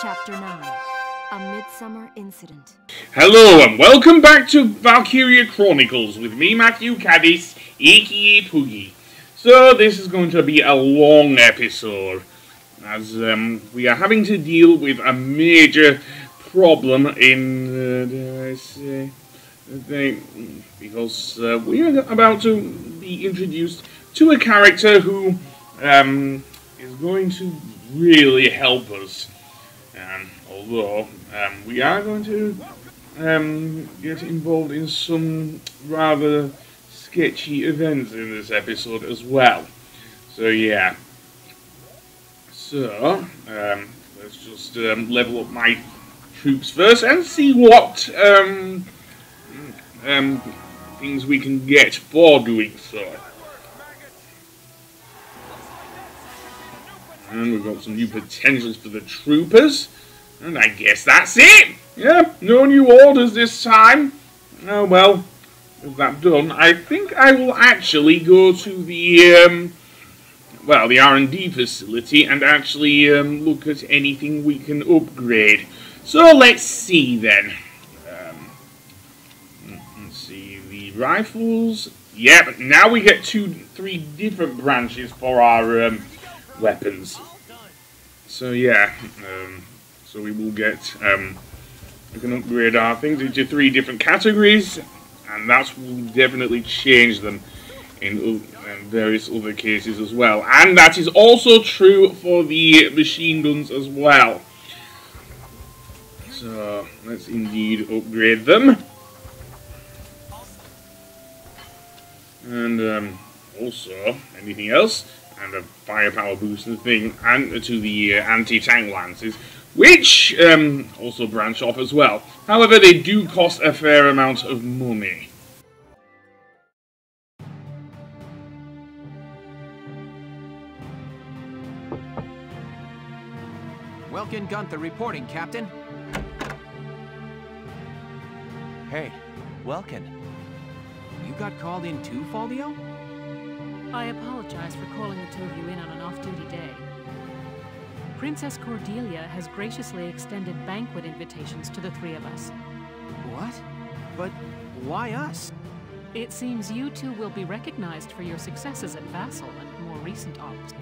Chapter 9. A Midsummer Incident. Hello and welcome back to Valkyria Chronicles with me, Matthew Caddis, aka Poogie. So this is going to be a long episode, as we are having to deal with a major problem in, dare I say, because we are about to be introduced to a character who is going to really help us. Although we are going to get involved in some rather sketchy events in this episode as well. So yeah. So let's just level up my troops first and see what things we can get for doing so. And we've got some new potentials for the troopers. And I guess that's it. Yeah, no new orders this time. Oh well, with that done, I think I will actually go to the, the R&D facility and actually look at anything we can upgrade. So let's see then. Let's see, the rifles. Yep, now we get 3 different branches for our weapons. So yeah, so we will get, we can upgrade our things into 3 different categories, and that will definitely change them in various other cases as well. And that is also true for the machine guns as well. So let's indeed upgrade them. And also, anything else? And a firepower booster thing, and to the anti-tank lances, which also branch off as well. However, they do cost a fair amount of money. Welkin Gunther reporting, Captain. Hey, Welkin. You got called in too, Faldio? I apologize for calling the 2 of you in on an off-duty day. Princess Cordelia has graciously extended banquet invitations to the 3 of us. What? But why us? It seems you 2 will be recognized for your successes at Vassal and more recent ops.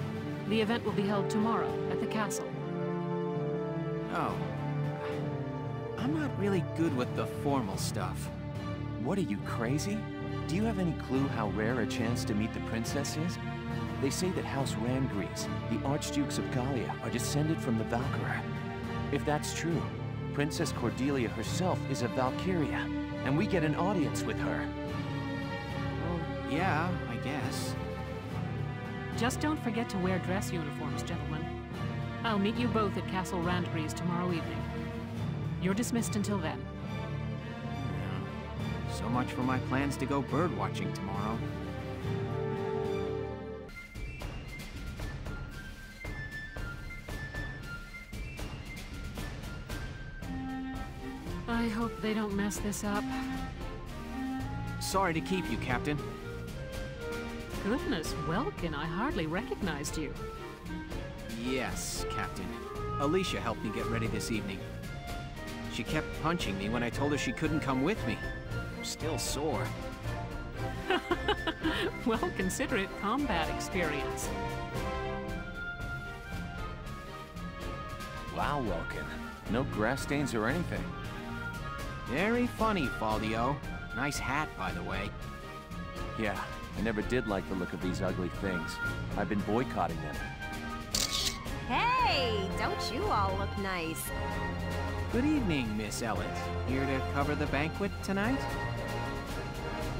The event will be held tomorrow at the castle. Oh. I'm not really good with the formal stuff. What are you, crazy? Do you have any clue how rare a chance to meet the princess is? They say that House Randgreaves, the Archdukes of Gallia, are descended from the Valkyrur. If that's true, Princess Cordelia herself is a Valkyria, and we get an audience with her. Well, yeah, I guess. Just don't forget to wear dress uniforms, gentlemen. I'll meet you both at Castle Randgreaves tomorrow evening. You're dismissed until then. So much for my plans to go bird-watching tomorrow. I hope they don't mess this up. Sorry to keep you, Captain. Goodness, Welkin, I hardly recognized you. Yes, Captain. Alicia helped me get ready this evening. She kept punching me when I told her she couldn't come with me. I'm still sore. Well, consider it combat experience. Wow, Welkin. No grass stains or anything. Very funny, Faldio. Nice hat, by the way. Yeah, I never did like the look of these ugly things. I've been boycotting them. Hey, don't you all look nice? Good evening, Miss Elliot. Here to cover the banquet tonight?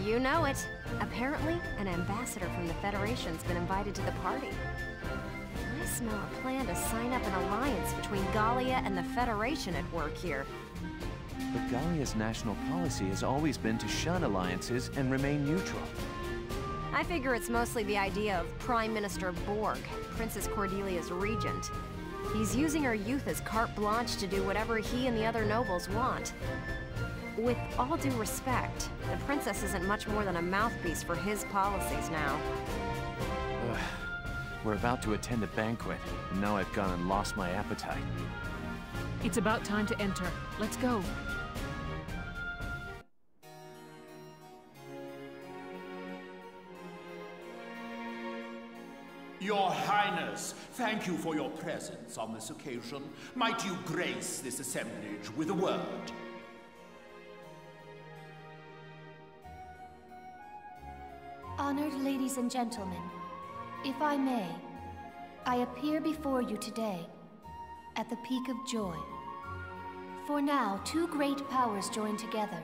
You know it. Apparently, an ambassador from the Federation's been invited to the party. I smell a plan to sign up an alliance between Gallia and the Federation at work here. But Gallia's national policy has always been to shun alliances and remain neutral. I figure it's mostly the idea of Prime Minister Borg, Princess Cordelia's regent. He's using her youth as carte blanche to do whatever he and the other nobles want. With all due respect, the princess isn't much more than a mouthpiece for his policies now. We're about to attend a banquet, and now I've gone and lost my appetite. It's about time to enter. Let's go. Your Highness, thank you for your presence on this occasion. Might you grace this assemblage with a word? Honored ladies and gentlemen, if I may, I appear before you today at the peak of joy. For now, two great powers join together.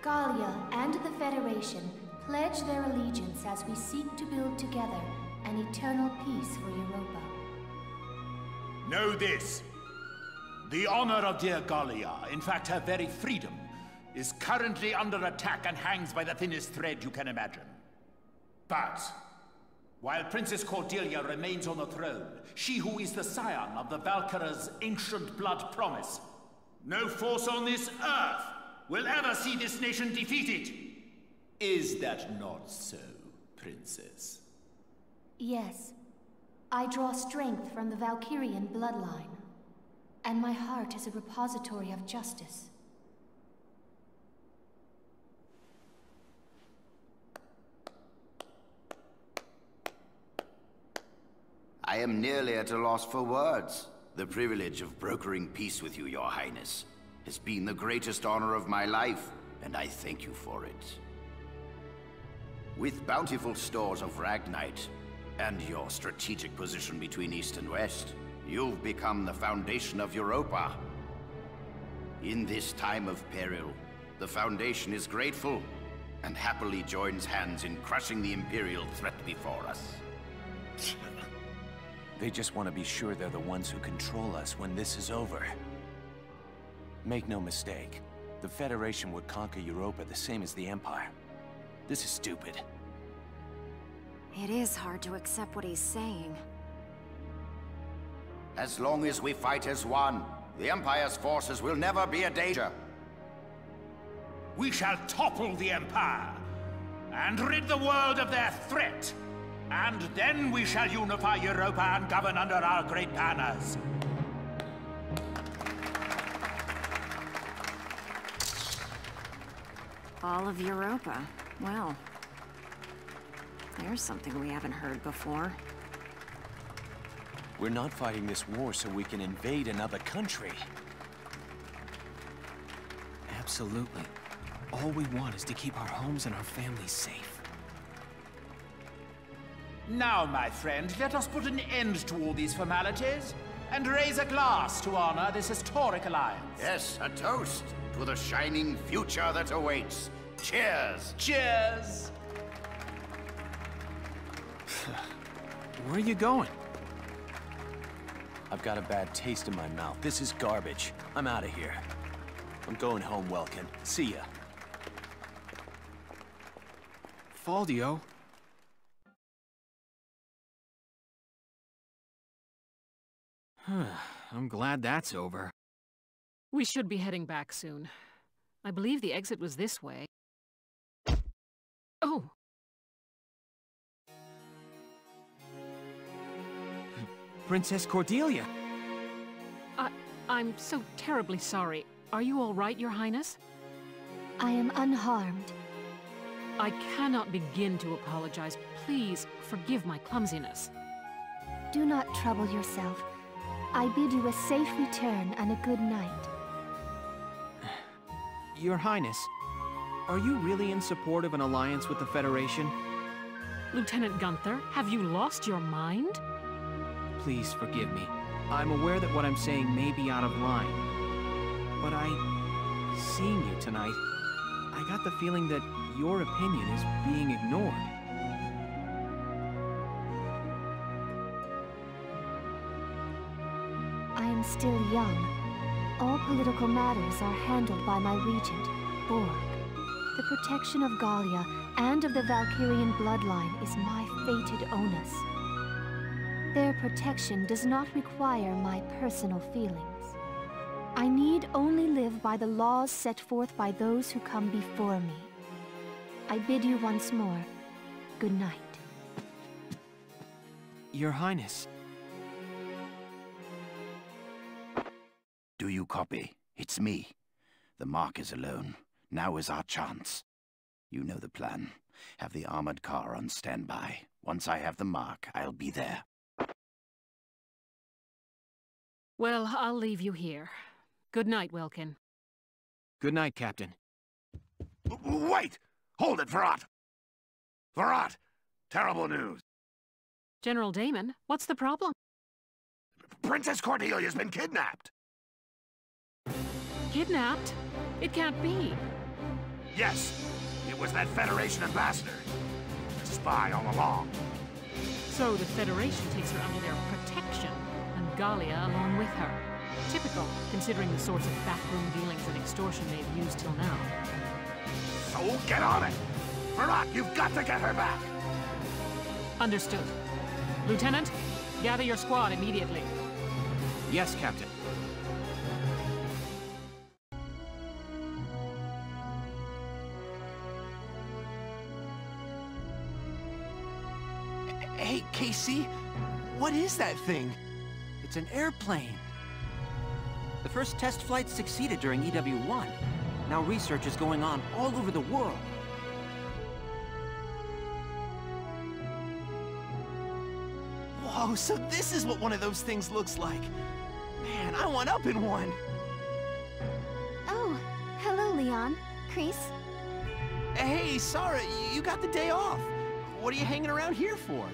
Gallia and the Federation pledge their allegiance as we seek to build together an eternal peace for Europa. Know this. The honor of dear Gallia, in fact her very freedom, is currently under attack and hangs by the thinnest thread you can imagine. But while Princess Cordelia remains on the throne, she who is the scion of the Valkyrur's ancient blood promise, no force on this earth will ever see this nation defeated. Is that not so, Princess? Yes. I draw strength from the Valkyrian bloodline, and my heart is a repository of justice. I am nearly at a loss for words. The privilege of brokering peace with you, Your Highness, has been the greatest honor of my life, and I thank you for it. With bountiful stores of Ragnite, and your strategic position between East and West, you've become the foundation of Europa. In this time of peril, the Foundation is grateful, and happily joins hands in crushing the Imperial threat before us. They just want to be sure they're the ones who control us when this is over. Make no mistake, the Federation would conquer Europa the same as the Empire. This is stupid. It is hard to accept what he's saying. As long as we fight as one, the Empire's forces will never be a danger. We shall topple the Empire, and rid the world of their threat. And then we shall unify Europa and govern under our great banners. All of Europa. Well, there's something we haven't heard before. We're not fighting this war so we can invade another country. Absolutely. All we want is to keep our homes and our families safe. Now, my friend, let us put an end to all these formalities and raise a glass to honor this historic alliance. Yes, a toast to the shining future that awaits. Cheers! Cheers! Where are you going? I've got a bad taste in my mouth. This is garbage. I'm out of here. I'm going home, Welkin. See ya. Faldio? I'm glad that's over. We should be heading back soon. I believe the exit was this way. Oh! Princess Cordelia! I'm so terribly sorry. Are you all right, Your Highness? I am unharmed. I cannot begin to apologize. Please forgive my clumsiness. Do not trouble yourself. I bid you a safe return and a good night. Your Highness, are you really in support of an alliance with the Federation? Lieutenant Gunther, have you lost your mind? Please forgive me. I'm aware that what I'm saying may be out of line. But seeing you tonight, I got the feeling that your opinion is being ignored. I am still young. All political matters are handled by my regent, Borg. The protection of Gallia and of the Valkyrian bloodline is my fated onus. Their protection does not require my personal feelings. I need only live by the laws set forth by those who come before me. I bid you once more, good night. Your Highness. Do you copy? It's me. The Mark is alone. Now is our chance. You know the plan. Have the armored car on standby. Once I have the Mark, I'll be there. Well, I'll leave you here. Good night, Welkin. Good night, Captain. Wait! Hold it, Verrat! Verrat! Terrible news. General Damon, what's the problem? Princess Cordelia's been kidnapped! Kidnapped? It can't be. Yes, it was that Federation ambassador. A spy all along. So the Federation takes her under their protection, and Galia along with her. Typical, considering the sorts of backroom dealings and extortion they've used till now. So get on it! Verrat, you've got to get her back! Understood. Lieutenant, gather your squad immediately. Yes, Captain. Hey, Casey, what is that thing? It's an airplane. The first test flight succeeded during EW1. Now research is going on all over the world. Whoa, so this is what one of those things looks like. Man, I want up in one. Oh, hello, Leon. Chris. Hey, Sarah, you got the day off. What are you hanging around here for?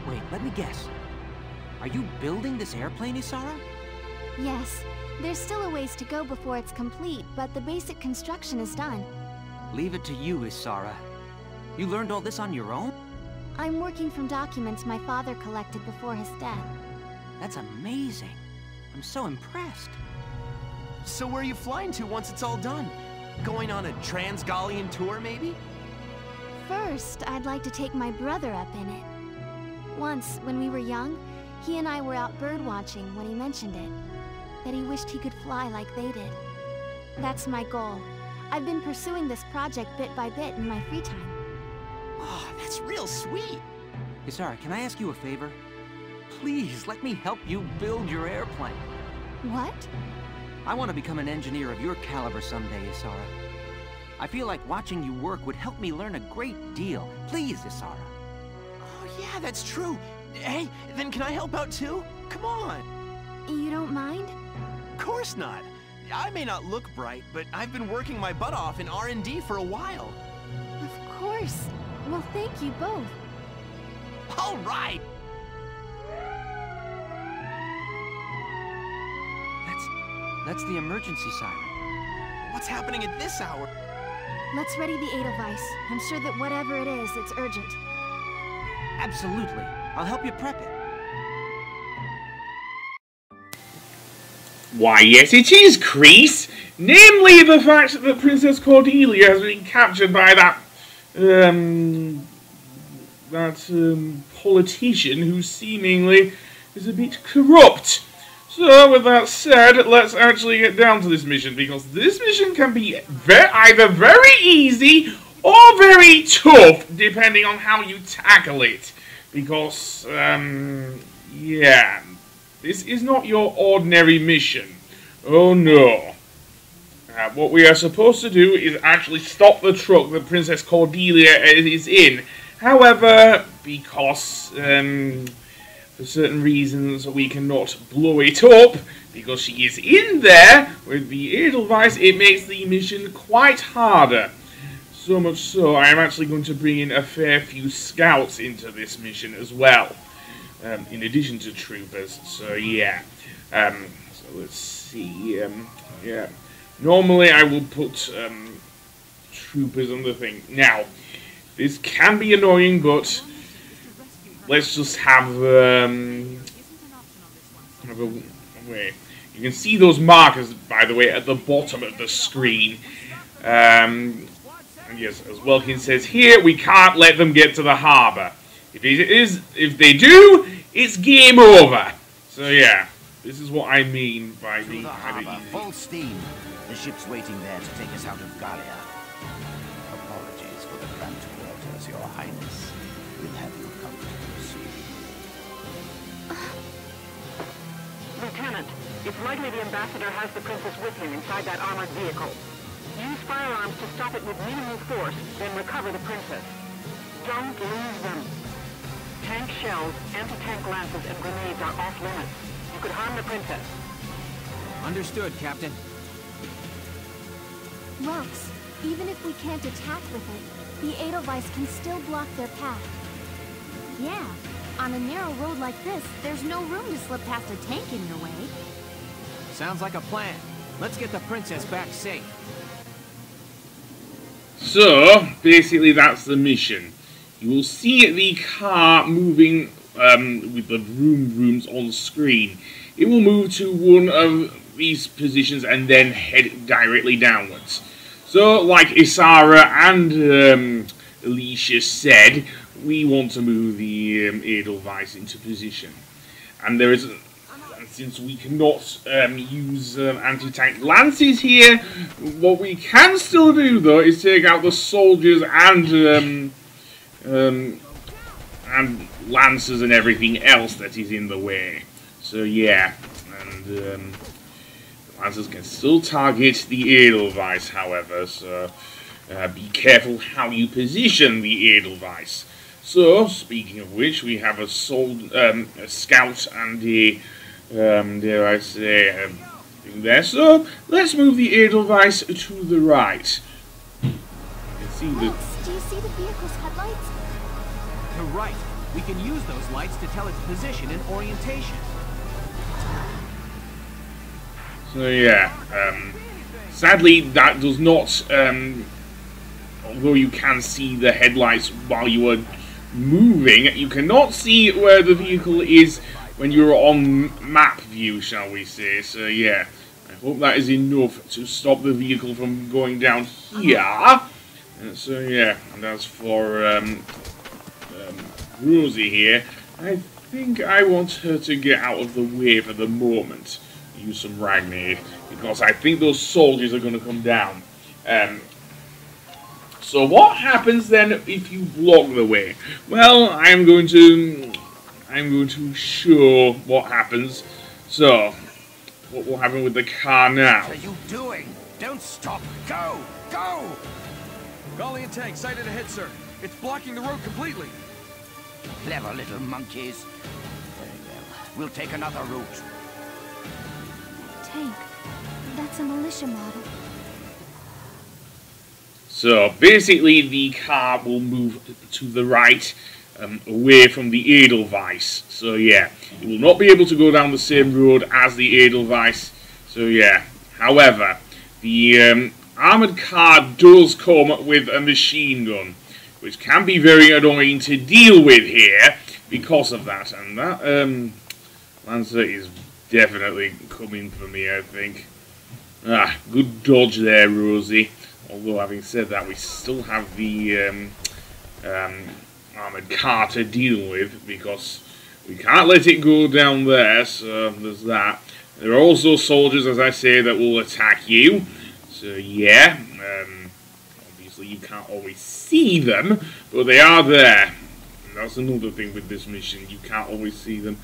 Wait, let me guess. Are you building this airplane, Isara? Yes, there's still a ways to go before it's complete, but the basic construction is done. Leave it to you, Isara. You learned all this on your own? I'm working from documents my father collected before his death. That's amazing. I'm so impressed. So where are you flying to once it's all done? Going on a Trans-Gallian tour, maybe? First, I'd like to take my brother up in it. Once, when we were young, he and I were out birdwatching when he mentioned it. That he wished he could fly like they did. That's my goal. I've been pursuing this project bit by bit in my free time. Oh, that's real sweet. Isara, can I ask you a favor? Please, let me help you build your airplane. What? I want to become an engineer of your caliber someday, Isara. I feel like watching you work would help me learn a great deal. Please, Isara. Oh, yeah, that's true. Hey, then can I help out too? Come on. You don't mind? Of course not. I may not look bright, but I've been working my butt off in R&D for a while. Of course. Well, thank you both. All right. That's the emergency siren. What's happening at this hour? Let's ready the Edelweiss. I'm sure that whatever it is, it's urgent. Absolutely. I'll help you prep it. Why, yes, it is, Kreese. Namely, the fact that Princess Cordelia has been captured by that politician who seemingly is a bit corrupt. So, with that said, let's actually get down to this mission, because this mission can be either very easy or very tough, depending on how you tackle it. Because, yeah, this is not your ordinary mission. Oh no. What we are supposed to do is actually stop the truck that Princess Cordelia is in. However, because, for certain reasons, we cannot blow it up, because she is in there with the Edelweiss, it makes the mission quite harder. So much so, I am actually going to bring in a fair few scouts into this mission as well, in addition to troopers, so yeah. So let's see, yeah. Normally I will put troopers on the thing. Now, this can be annoying, but let's just have a way. You can see those markers, by the way, at the bottom of the screen. And yes, as Welkin says here, we can't let them get to the harbour. If they do, it's game over. So yeah, this is what I mean by being kind of easy. Full steam. The ship's waiting there to take us out of Galia. Apologies for the cramped quarters, Your Highness. We'll have you comfortable soon. It's likely the ambassador has the princess with him inside that armored vehicle. Use firearms to stop it with minimal force, then recover the princess. Don't lose them. Tank shells, anti-tank lances, and grenades are off limits. You could harm the princess. Understood, Captain. Rox, even if we can't attack with it, the Edelweiss can still block their path. Yeah, on a narrow road like this, there's no room to slip past a tank in your way. Sounds like a plan. Let's get the princess back safe. So, basically that's the mission. You will see the car moving with the rooms on screen. It will move to one of these positions and then head directly downwards. So, like Isara and Alicia said, we want to move the Edelweiss into position. And there is... since we cannot use anti-tank lances here, what we can still do, though, is take out the soldiers and lancers and everything else that is in the way. So, yeah. And lancers can still target the Edelweiss, however, so be careful how you position the Edelweiss. So, speaking of which, we have a scout and a dare I say, thing there. So, let's move the Edelweiss to the right. You can see the... Do you see the vehicle's headlights? You're right. We can use those lights to tell its position and orientation. So, yeah. Sadly, that does not... although you can see the headlights while you are moving, you cannot see where the vehicle is when you're on map view, shall we say. So, yeah, I hope that is enough to stop the vehicle from going down here. So, yeah, and as for Rosie here, I think I want her to get out of the way for the moment. Use some Ragnade, because I think those soldiers are going to come down. So what happens then if you block the way? Well, I'm going to show what happens. So, what will happen with the car now? What are you doing? Don't stop. Go! Go! Gallian tank sighted ahead, sir. It's blocking the road completely. Clever little monkeys. Very well. We'll take another route. Tank. That's a militia model. So, basically, the car will move to the right, away from the Edelweiss. So, yeah, it will not be able to go down the same road as the Edelweiss. So, yeah. However, the armored car does come with a machine gun, which can be very annoying to deal with here because of that. And that Lancer is definitely coming for me, I think. Ah, good dodge there, Rosie. Although, having said that, we still have the armoured car to deal with, because we can't let it go down there, so there's that. There are also soldiers, as I say, that will attack you. So, yeah, obviously you can't always see them, but they are there. And that's another thing with this mission, you can't always see them.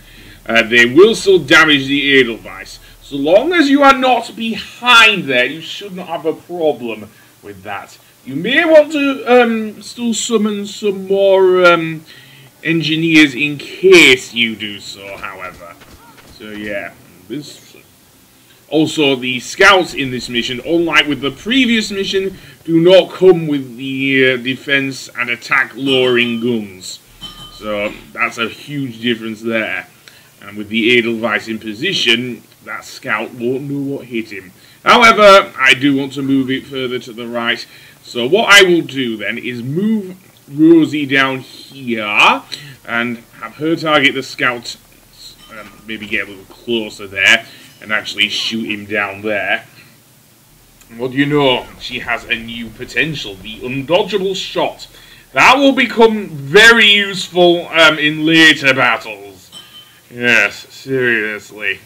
They will still damage the Edelweiss. So long as you are not behind there, you should not have a problem with that. You may want to still summon some more engineers in case you do so, however. So yeah, this. Also, the scouts in this mission, unlike with the previous mission, do not come with the defense and attack lowering guns. So that's a huge difference there. And with the Edelweiss in position, that scout won't know what hit him. However, I do want to move it further to the right. So what I will do then is move Rosie down here and have her target the scout, maybe get a little closer there and actually shoot him down there. And what do you know? She has a new potential, the undodgeable shot. That will become very useful in later battles. Yes, seriously.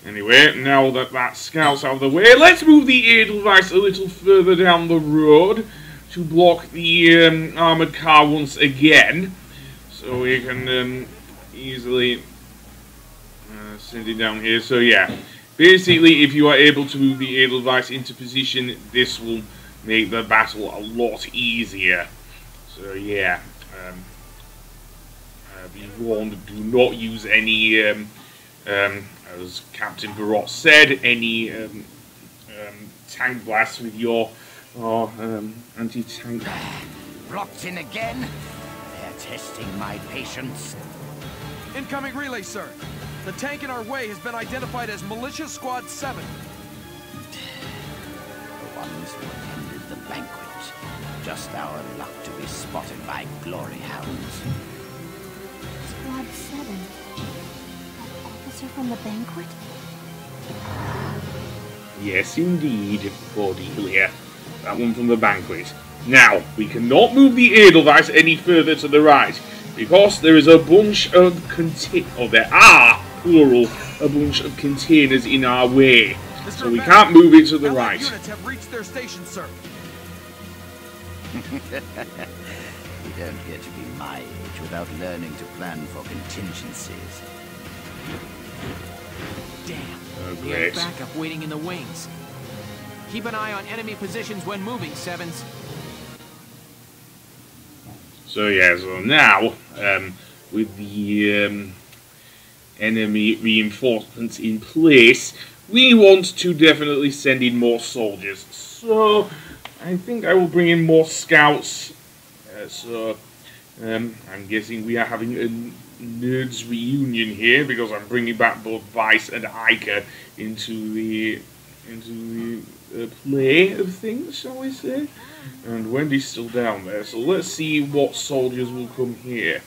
Anyway, now that that scout's out of the way, let's move the Edelweiss a little further down the road to block the armoured car once again. So we can easily send it down here. So yeah, Basically, if you are able to move the Edelweiss into position, this will make the battle a lot easier. So yeah, be warned, do not use any, as Captain Barot said, any tank blasts with your anti-tank. Locked in again? They're testing my patience. Incoming relay, sir. The tank in our way has been identified as Militia Squad 7. The ones who attended the banquet. Just our luck to be spotted by glory hounds. Squad 7. That officer from the banquet? Yes, indeed, Cordelia. That one from the banquet. Now, we cannot move the Edelweiss any further to the right, because there is a bunch of there are, plural, a bunch of containers in our way. So we can't move it to the right. Units have reached their station, sir. You don't get to be my age without learning to plan for contingencies. Damn. Oh, We have backup waiting in the wings. Keep an eye on enemy positions when moving, Sevens. So yeah, so now, with the enemy reinforcements in place, we want to definitely send in more soldiers. So I think I will bring in more scouts. I'm guessing we are having a nerds reunion here, because I'm bringing back both Vice and Ica into the play of things, shall we say? And Wendy's still down there, so let's see what soldiers will come here.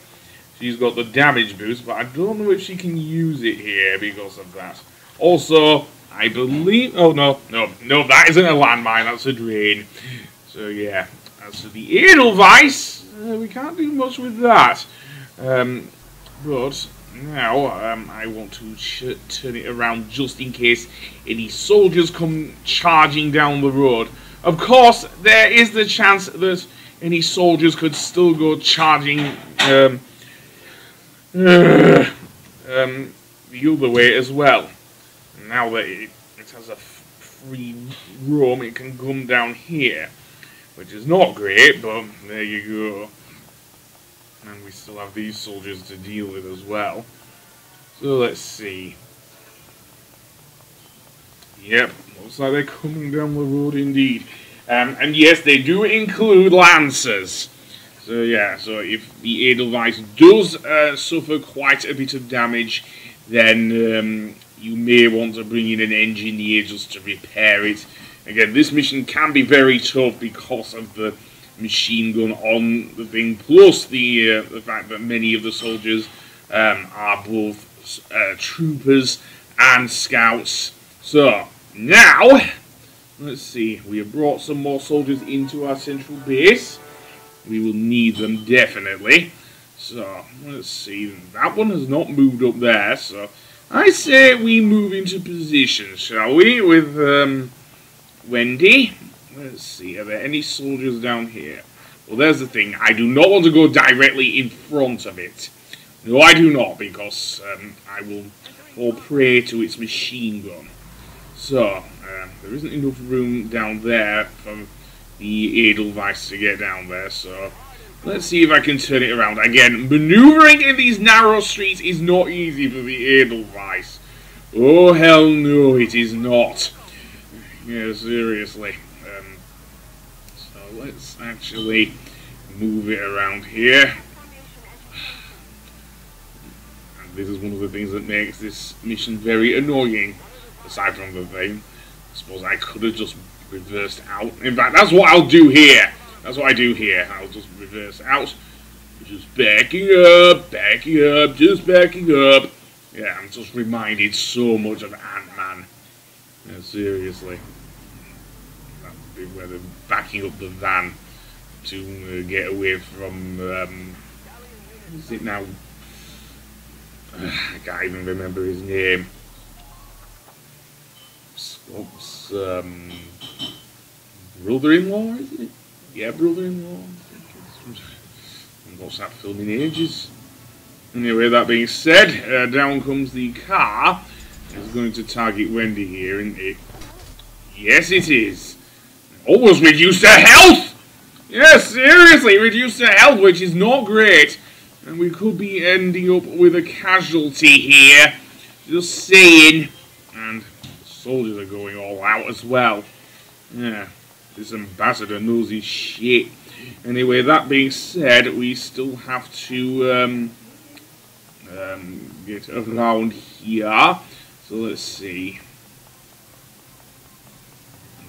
She's got the damage boost, but I don't know if she can use it here because of that. Also, I believe... Oh, no, that isn't a landmine, that's a drain. So, yeah. As for the Edelweiss, we can't do much with that. But now, I want to turn it around just in case any soldiers come charging down the road. Of course, there is the chance that any soldiers could still go charging the other way as well. Now that it has a free roam, it can come down here, which is not great, but there you go. And we still have these soldiers to deal with as well. So let's see. Yep, looks like they're coming down the road indeed. And yes, they do include lancers. So yeah, so if the Edelweiss does suffer quite a bit of damage, then you may want to bring in an engineer just to repair it. Again, this mission can be very tough because of the machine gun on the thing, plus the fact that many of the soldiers are both troopers and scouts. So now, let's see, we have brought some more soldiers into our central base. We will need them definitely. So let's see, that one has not moved up there, so I say we move into position, shall we, with Wendy. Let's see, are there any soldiers down here? Well, there's the thing, I do not want to go directly in front of it. No, I do not, because I will fall prey to its machine gun. So, there isn't enough room down there for the Edelweiss to get down there, so let's see if I can turn it around. Again, maneuvering in these narrow streets is not easy for the Edelweiss. Oh, hell no, it is not. Yeah, seriously. So let's actually move it around here. And this is one of the things that makes this mission very annoying, aside from the thing. I suppose I could have just reversed out. In fact, that's what I'll do here. That's what I do here. I'll just reverse out. Just backing up, just backing up. Yeah, I'm just reminded so much of Ant-Man. Yeah, seriously. That would be where they're backing up the van to get away from, what is it now? I can't even remember his name. Scott's brother-in-law, isn't it? Yeah, brother-in-law. I've watched that film in ages. Anyway, that being said, down comes the car. It's going to target Wendy here, isn't it? Yes, it is. Almost reduced her health! Yes, seriously, reduced her health, which is not great. And we could be ending up with a casualty here. Just saying. And soldiers are going all out as well. Yeah, this ambassador knows his shit. Anyway, that being said, we still have to get around here. So let's see.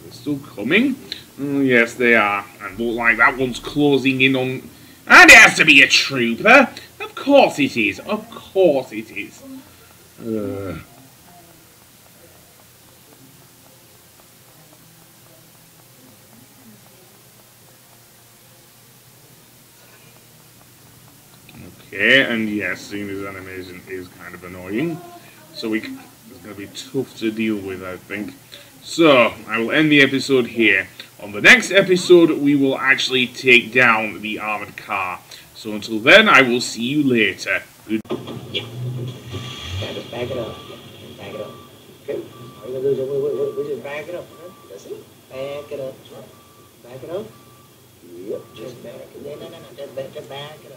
They're still coming? Oh, yes, they are. And look like that one's closing in on... And it has to be a trooper! Of course it is. Of course it is. Okay, and yes, seeing this animation is kind of annoying. So it's going to be tough to deal with, I think. So, I will end the episode here. On the next episode, we will actually take down the armored car. So until then, I will see you later. Good. Yeah. Just back it up. Back it up. Okay. All you're gonna do is we just back it up. Huh? That's it. Back it up. Back it up. Yep. Just back it. No. Just back it up.